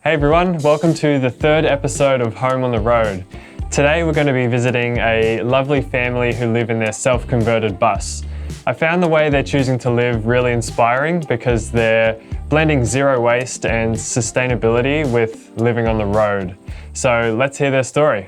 Hey everyone, welcome to the third episode of Home on the Road. Today we're going to be visiting a lovely family who live in their self-converted bus. I found the way they're choosing to live really inspiring because they're blending zero waste and sustainability with living on the road. So let's hear their story.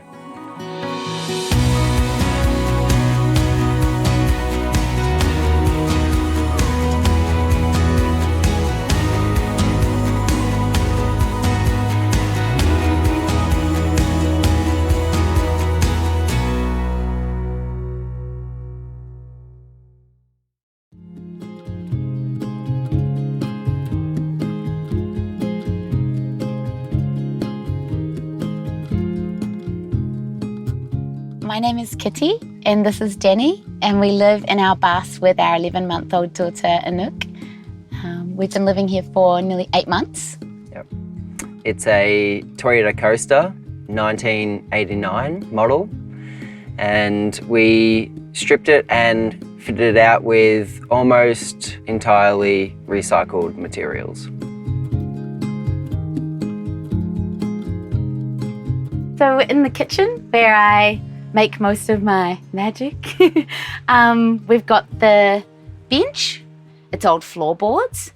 My name is Kitty and this is Danny, and we live in our bus with our 11-month-old daughter Anouk. We've been living here for nearly 8 months. Yep. It's a Toyota Coaster, 1989 model, and we stripped it and fitted it out with almost entirely recycled materials. So we're in the kitchen where I make most of my magic. We've got the bench, it's old floorboards.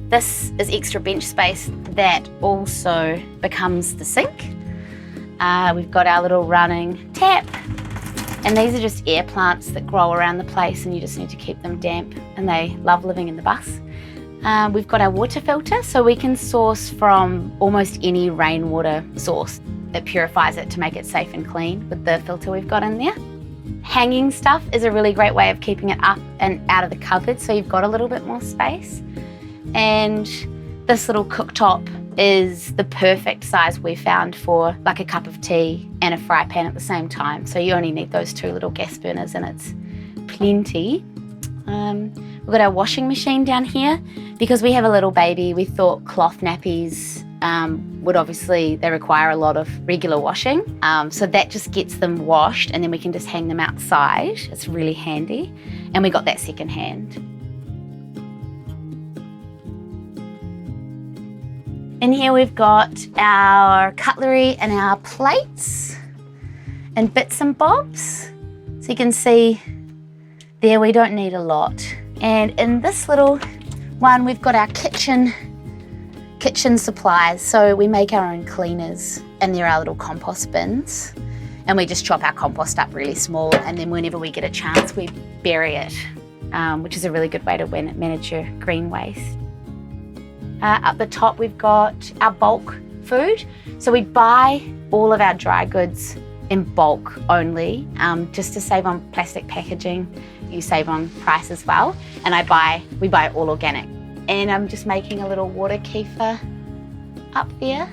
This is extra bench space that also becomes the sink. We've got our little running tap, and these are just air plants that grow around the place and you just need to keep them damp, and they love living in the bus. We've got our water filter, so we can source from almost any rainwater source. It purifies it to make it safe and clean with the filter we've got in there. Hanging stuff is a really great way of keeping it up and out of the cupboard, so you've got a little bit more space. And this little cooktop is the perfect size we found for like a cup of tea and a fry pan at the same time. So you only need those 2 little gas burners and it's plenty. We've got our washing machine down here. Because we have a little baby, we thought cloth nappies they require a lot of regular washing. So that just gets them washed and then we can just hang them outside. It's really handy. And we got that secondhand. In here we've got our cutlery and our plates and bits and bobs. So you can see there we don't need a lot. And in this little one we've got our kitchen supplies. So we make our own cleaners and they're our little compost bins. And we just chop our compost up really small, and then whenever we get a chance we bury it, which is a really good way to manage your green waste. Up the top we've got our bulk food. So we buy all of our dry goods in bulk only, just to save on plastic packaging. You save on price as well. And we buy all organic. And I'm just making a little water kefir up there.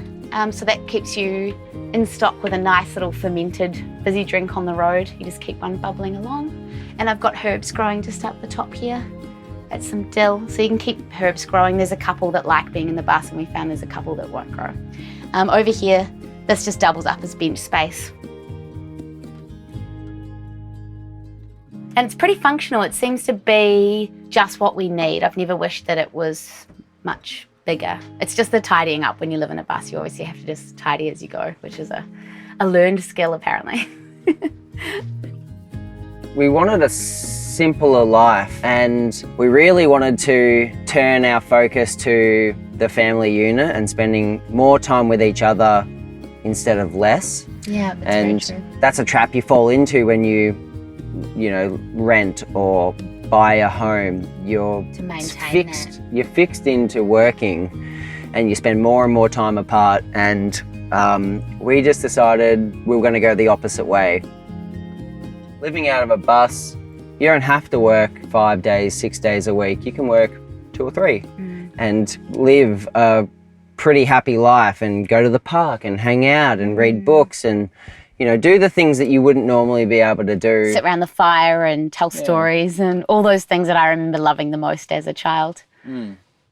So that keeps you in stock with a nice little fermented fizzy drink on the road. You just keep on bubbling along. And I've got herbs growing just up the top here. That's some dill, so you can keep herbs growing. There's a couple that like being in the bus, and we found there's a couple that won't grow. Over here, this just doubles up as bench space. And it's pretty functional. It seems to be just what we need. I've never wished that it was much bigger. It's just the tidying up. When you live in a bus, you obviously have to just tidy as you go, which is a learned skill apparently. We wanted a simpler life, and we really wanted to turn our focus to the family unit and spending more time with each other instead of less. Yeah, that's and very true. That's a trap you fall into when you rent or buy a home. You're fixed into working, and you spend more and more time apart. And we just decided we were going to go the opposite way. Living out of a bus, you don't have to work 5 days, 6 days a week. You can work 2 or 3 and live a pretty happy life and go to the park and hang out and read books and do the things that you wouldn't normally be able to do. Sit around the fire and tell stories and all those things that I remember loving the most as a child.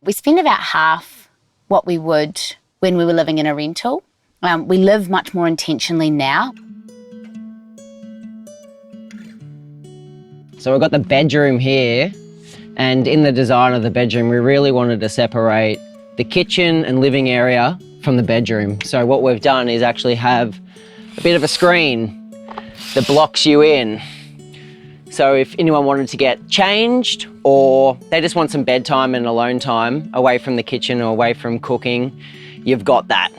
We spend about half what we would when we were living in a rental. We live much more intentionally now. So we've got the bedroom here, and in the design of the bedroom, we really wanted to separate the kitchen and living area from the bedroom. So what we've done is actually have a bit of a screen that blocks you in. So if anyone wanted to get changed or they just want some bedtime and alone time away from the kitchen or away from cooking, you've got that.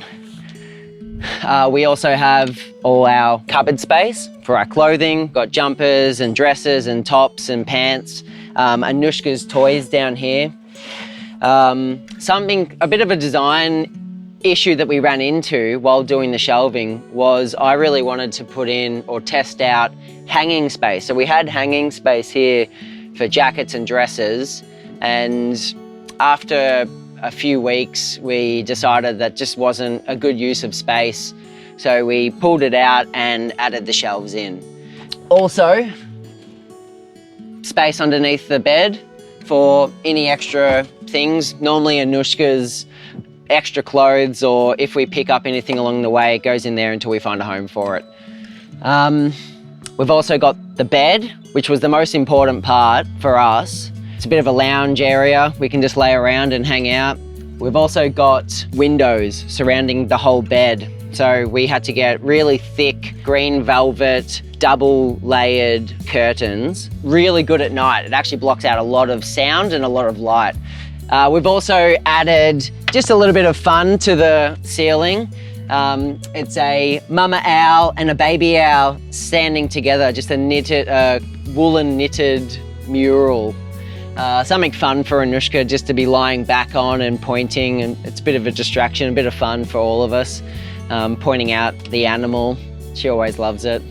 We also have all our cupboard space for our clothing. Got jumpers and dresses and tops and pants. Anushka's toys down here. A bit of a design issue that we ran into while doing the shelving was I really wanted to put in or test out hanging space. So we had hanging space here for jackets and dresses, and after a few weeks we decided that just wasn't a good use of space, so we pulled it out and added the shelves in. Also, space underneath the bed for any extra things. Normally Anushka's extra clothes, or if we pick up anything along the way, it goes in there until we find a home for it. We've also got the bed, which was the most important part for us. It's a bit of a lounge area. We can just lay around and hang out. We've also got windows surrounding the whole bed. So we had to get really thick green velvet, double layered curtains. Really good at night. It actually blocks out a lot of sound and a lot of light. We've also added just a little bit of fun to the ceiling. It's a mama owl and a baby owl standing together, just a woolen knitted mural. Something fun for Anushka just to be lying back on and pointing, and it's a bit of a distraction, a bit of fun for all of us, pointing out the animal. She always loves it.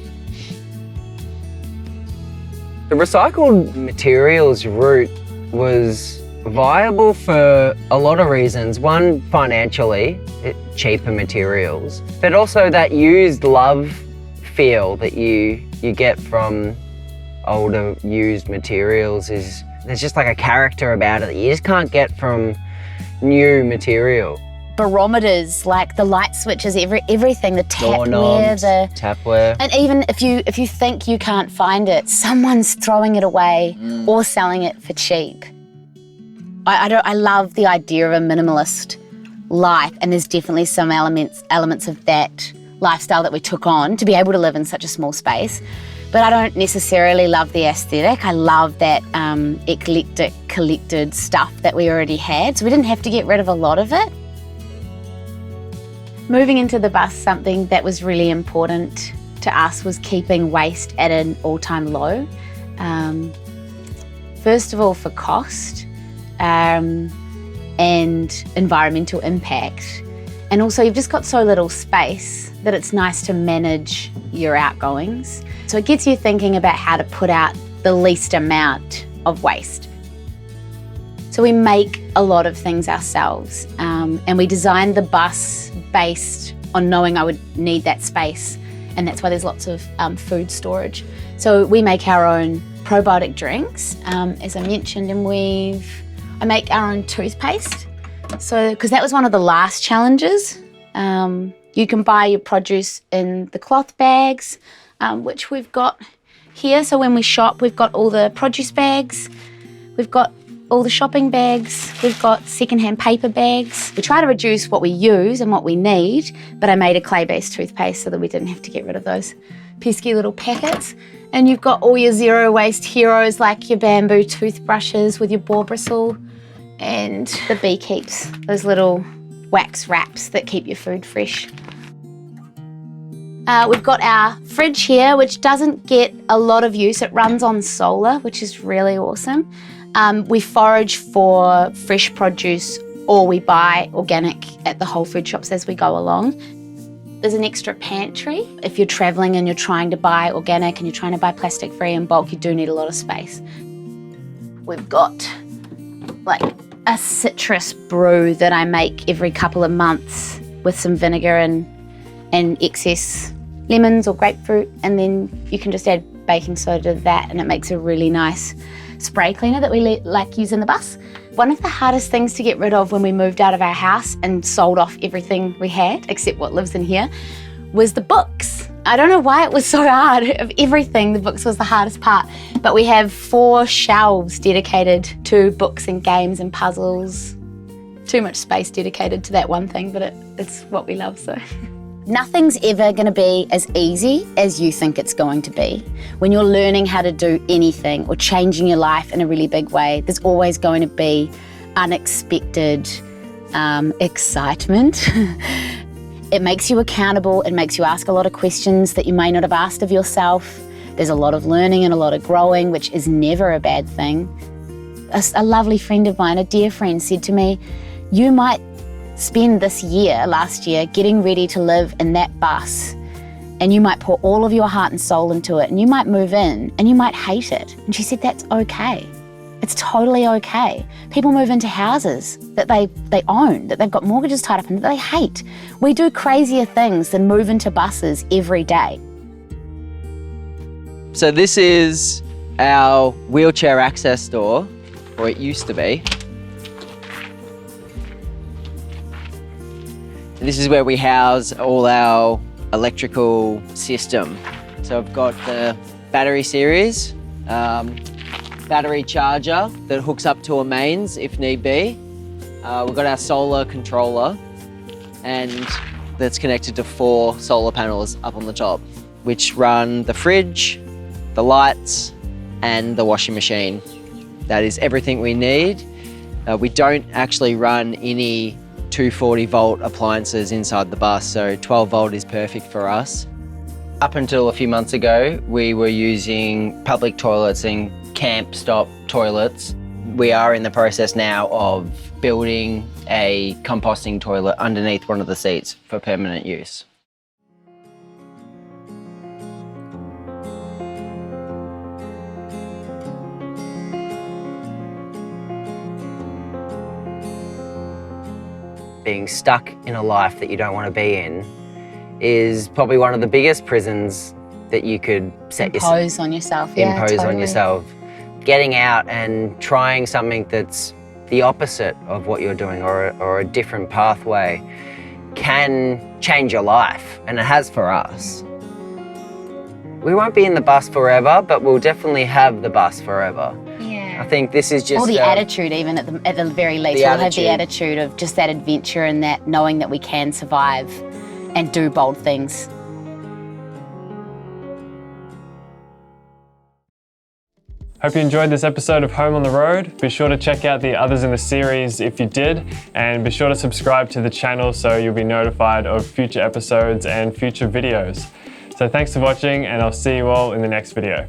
The recycled materials route was viable for a lot of reasons. One, financially, cheaper materials, but also that used love feel that you get from older used materials is, there's just like a character about it that you just can't get from new material. Barometers, like the light switches, everything, the tapware, and even if you think you can't find it, someone's throwing it away or selling it for cheap. I love the idea of a minimalist life, and there's definitely some elements of that lifestyle that we took on to be able to live in such a small space. But I don't necessarily love the aesthetic. I love that eclectic, collected stuff that we already had, so we didn't have to get rid of a lot of it. Moving into the bus, something that was really important to us was keeping waste at an all-time low. First of all, for cost, and environmental impact. And also you've just got so little space that it's nice to manage your outgoings. So it gets you thinking about how to put out the least amount of waste. So we make a lot of things ourselves, and we designed the bus based on knowing I would need that space, and that's why there's lots of food storage. So we make our own probiotic drinks, as I mentioned, and I make our own toothpaste. So, because that was one of the last challenges. You can buy your produce in the cloth bags, which we've got here. So when we shop, we've got all the produce bags, we've got all the shopping bags, we've got secondhand paper bags. We try to reduce what we use and what we need, but I made a clay-based toothpaste so that we didn't have to get rid of those pesky little packets. And you've got all your zero waste heroes like your bamboo toothbrushes with your boar bristle, and the bee keeps, those little wax wraps that keep your food fresh. We've got our fridge here, which doesn't get a lot of use. It runs on solar, which is really awesome. We forage for fresh produce, or we buy organic at the whole food shops as we go along. There's an extra pantry. If you're traveling and you're trying to buy organic and you're trying to buy plastic free in bulk, you do need a lot of space. We've got like a citrus brew that I make every couple of months with some vinegar and excess lemons or grapefruit, and then you can just add baking soda to that and it makes a really nice spray cleaner that we like use in the bus. One of the hardest things to get rid of when we moved out of our house and sold off everything we had, except what lives in here, was the books. I don't know why it was so hard. Of everything, the books was the hardest part. But we have 4 shelves dedicated to books and games and puzzles too much space dedicated to that one thing, but it's what we love, so. Nothing's ever going to be as easy as you think it's going to be. When you're learning how to do anything or changing your life in a really big way, there's always going to be unexpected excitement. It makes you accountable. It makes you ask a lot of questions that you may not have asked of yourself. There's a lot of learning and a lot of growing, which is never a bad thing. A lovely friend of mine, a dear friend, said to me, you might spend this year, last year, getting ready to live in that bus, and you might pour all of your heart and soul into it, and you might move in and you might hate it. And she said, that's okay. It's totally okay. People move into houses that they own, that they've got mortgages tied up in, that they hate. We do crazier things than move into buses every day. So this is our wheelchair access door, or it used to be. This is where we house all our electrical system. So I've got the battery series, battery charger that hooks up to a mains if need be. We've got our solar controller, and that's connected to 4 solar panels up on the top, which run the fridge, the lights, and the washing machine. That is everything we need. We don't actually run any 240 volt appliances inside the bus, so 12 volt is perfect for us. Up until a few months ago, we were using public toilets and camp stop toilets. We are in the process now of building a composting toilet underneath one of the seats for permanent use. Being stuck in a life that you don't want to be in is probably one of the biggest prisons that you could impose on yourself. Yeah, impose totally. on yourself. Getting out and trying something that's the opposite of what you're doing, or a different pathway, can change your life, and it has for us. We won't be in the bus forever, but we'll definitely have the bus forever. I think this is just... Or the attitude, even at the very least. We'll have the attitude of just that adventure and that knowing that we can survive and do bold things. Hope you enjoyed this episode of Home on the Road. Be sure to check out the others in the series if you did, and be sure to subscribe to the channel so you'll be notified of future episodes and future videos. So thanks for watching, and I'll see you all in the next video.